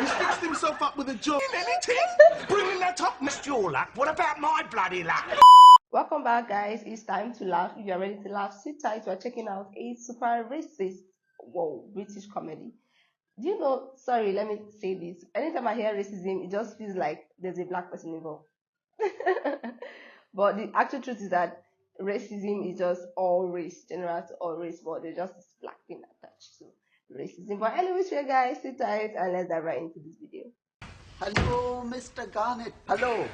He's fixed himself up with a job. Anything? Bringing that up. That's your luck. What about my bloody luck? Welcome back, guys. It's time to laugh. If you're ready to laugh, sit tight. We're checking out a super racist, British comedy. Do you know, sorry, let me say this. Anytime I hear racism, it just feels like there's a black person involved. But the actual truth is that racism is just all race, general to all race, but there's just this black thing attached to racism. But anyways, here, guys, sit tight and let's dive right into this video. Hello, Mr. Garnett. Hello.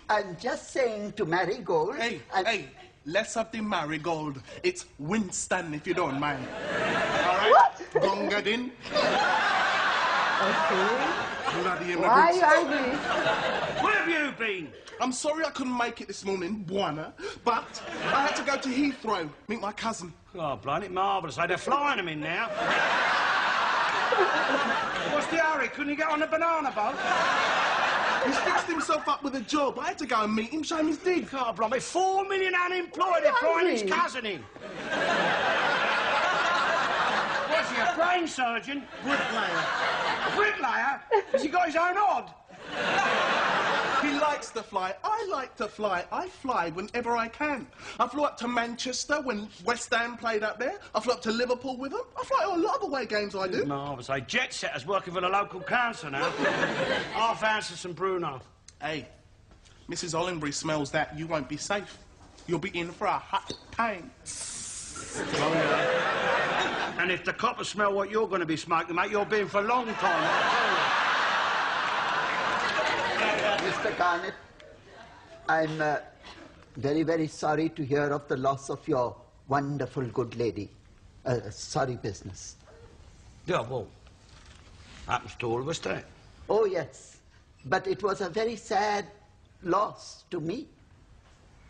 I'm just saying to Marigold... Hey, let's have the Marigold. It's Winston, if you don't mind. All right? What? Gongadin. Okay. Bloody Why are immigrants. you angry? Where have you been? I'm sorry I couldn't make it this morning, Buana, but I had to go to Heathrow, meet my cousin. Oh, bloody marvellous. They're flying them in now. What's the hurry? Couldn't you get on the banana boat? He's fixed himself up with a job. I had to go and meet him, show him his dig. Oh, blimey, 4 million unemployed. They're flying his cousin in. What's he, a brain surgeon? Bricklayer. A bricklayer? Has he got his own odd? He likes to fly. I like to fly. I fly whenever I can. I flew up to Manchester when West Ham played up there. I flew up to Liverpool with them. I fly to a lot of away games, I do. Marvellous. Hey, jet setters working for the local council now. Half ounce of St Bruno. Hey, Mrs. Ollenbury smells that. You won't be safe. You'll be in for a hot time. Oh, yeah. And if the coppers smell what you're going to be smoking, mate, you'll be in for a long time. Mr. Garnett, I'm very, very sorry to hear of the loss of your wonderful good lady. Sorry business. Yeah, well, happens to all of us, don't it? Oh, yes. But it was a very sad loss to me.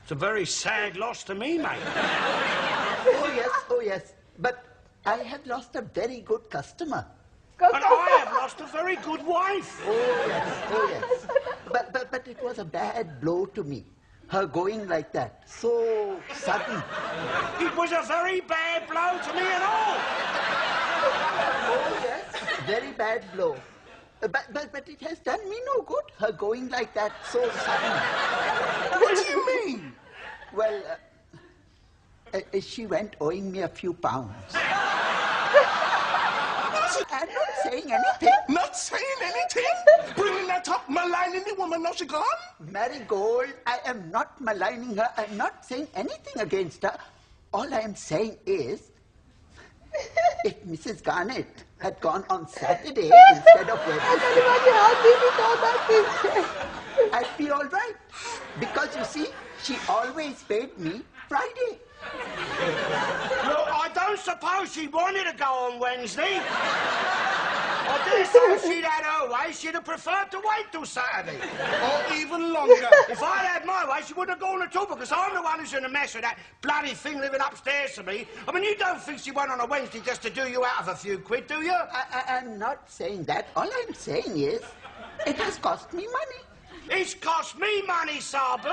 It's a very sad loss to me, mate. Oh, yes. But I had lost a very good customer. And I have lost a very good wife. Oh, yes. But it was a bad blow to me. Her going like that, so sudden. It was a very bad blow to me and all. Oh, yes, very bad blow. But it has done me no good, her going like that, so sudden. What do you mean? Well, she went owing me a few pounds. I'm not saying anything. Not saying anything? Bringing that up, maligning the woman, now she gone? Marigold, I am not maligning her. I'm not saying anything against her. All I am saying is, if Mrs. Garnett had gone on Saturday instead of Wednesday, I'd be all right. Because, you see, she always paid me Friday. Look, I don't suppose she wanted to go on Wednesday. I dare say if she'd had her way, she'd have preferred to wait till Saturday. Or even longer. If I had my way, she wouldn't have gone at all, because I'm the one who's in the mess of that bloody thing living upstairs to me. I mean, you don't think she went on a Wednesday just to do you out of a few quid, do you? I'm not saying that. All I'm saying is, it has cost me money. It's cost me money, Sabu.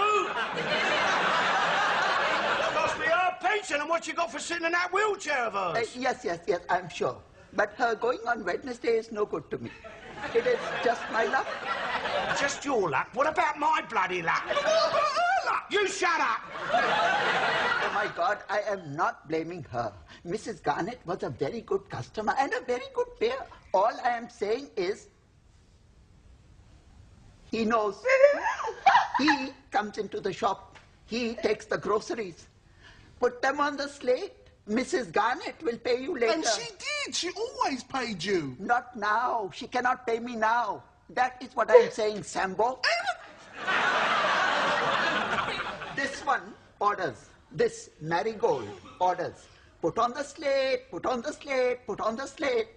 It's cost me her pension and what you got for sitting in that wheelchair of hers. Yes, I'm sure. But her going on Wednesday is no good to me. It is just my luck. Just your luck? What about my bloody luck? You shut up! Oh, my God, I am not blaming her. Mrs. Garnett was a very good customer and a very good payer. All I am saying is, he knows. He comes into the shop. He takes the groceries. Put them on the slate. Mrs. Garnett will pay you later. And she did. She always paid you. Not now. She cannot pay me now. That is what I'm saying, Sambo. This one orders. This Marigold orders. Put on the slate, put on the slate, put on the slate.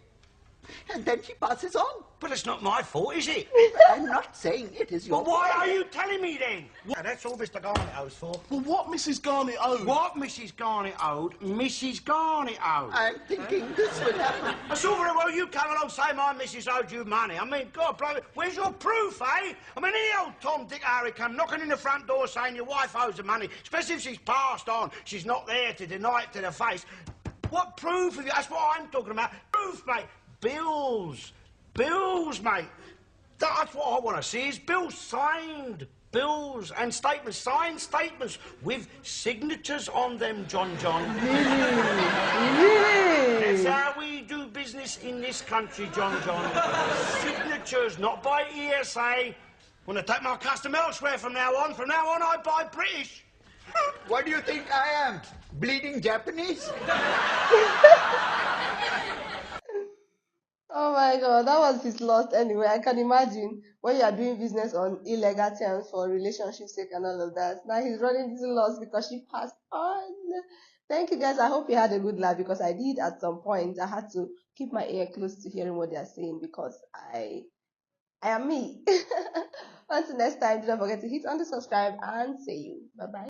And then she passes on. But it's not my fault, is it? I'm not saying it is your Well, why fault. are you telling me then? Well, that's all Mr. Garnett owes for. Well, what Mrs. Garnett owed? What Mrs. Garnett owed, Mrs. Garnett owed. I'm thinking this will happen. It's all very well you come along saying my missus owed you money. I mean, God, blow it. Where's your proof, eh? I mean, any old Tom, Dick, Harry come knocking in the front door saying your wife owes the money, especially if she's passed on. She's not there to deny it to the face. What proof have you? That's what I'm talking about. Proof, mate. Bills. Bills, mate. That's what I want to see, is bills signed. Bills and statements, signed statements with signatures on them, John. Really? That's how we do business in this country, John. Signatures, not by ESA. Want to take my custom elsewhere from now on. From now on, I buy British. What do you think I am? Bleeding Japanese? Oh my God, that was his loss anyway. I can imagine when you are doing business on illegal terms for relationship sake and all of that. Now he's running this loss because she passed on. Thank you guys. I hope you had a good laugh because I did at some point. I had to keep my ear close to hearing what they are saying because I am me. Until next time, do not forget to hit on the subscribe and see you. Bye bye.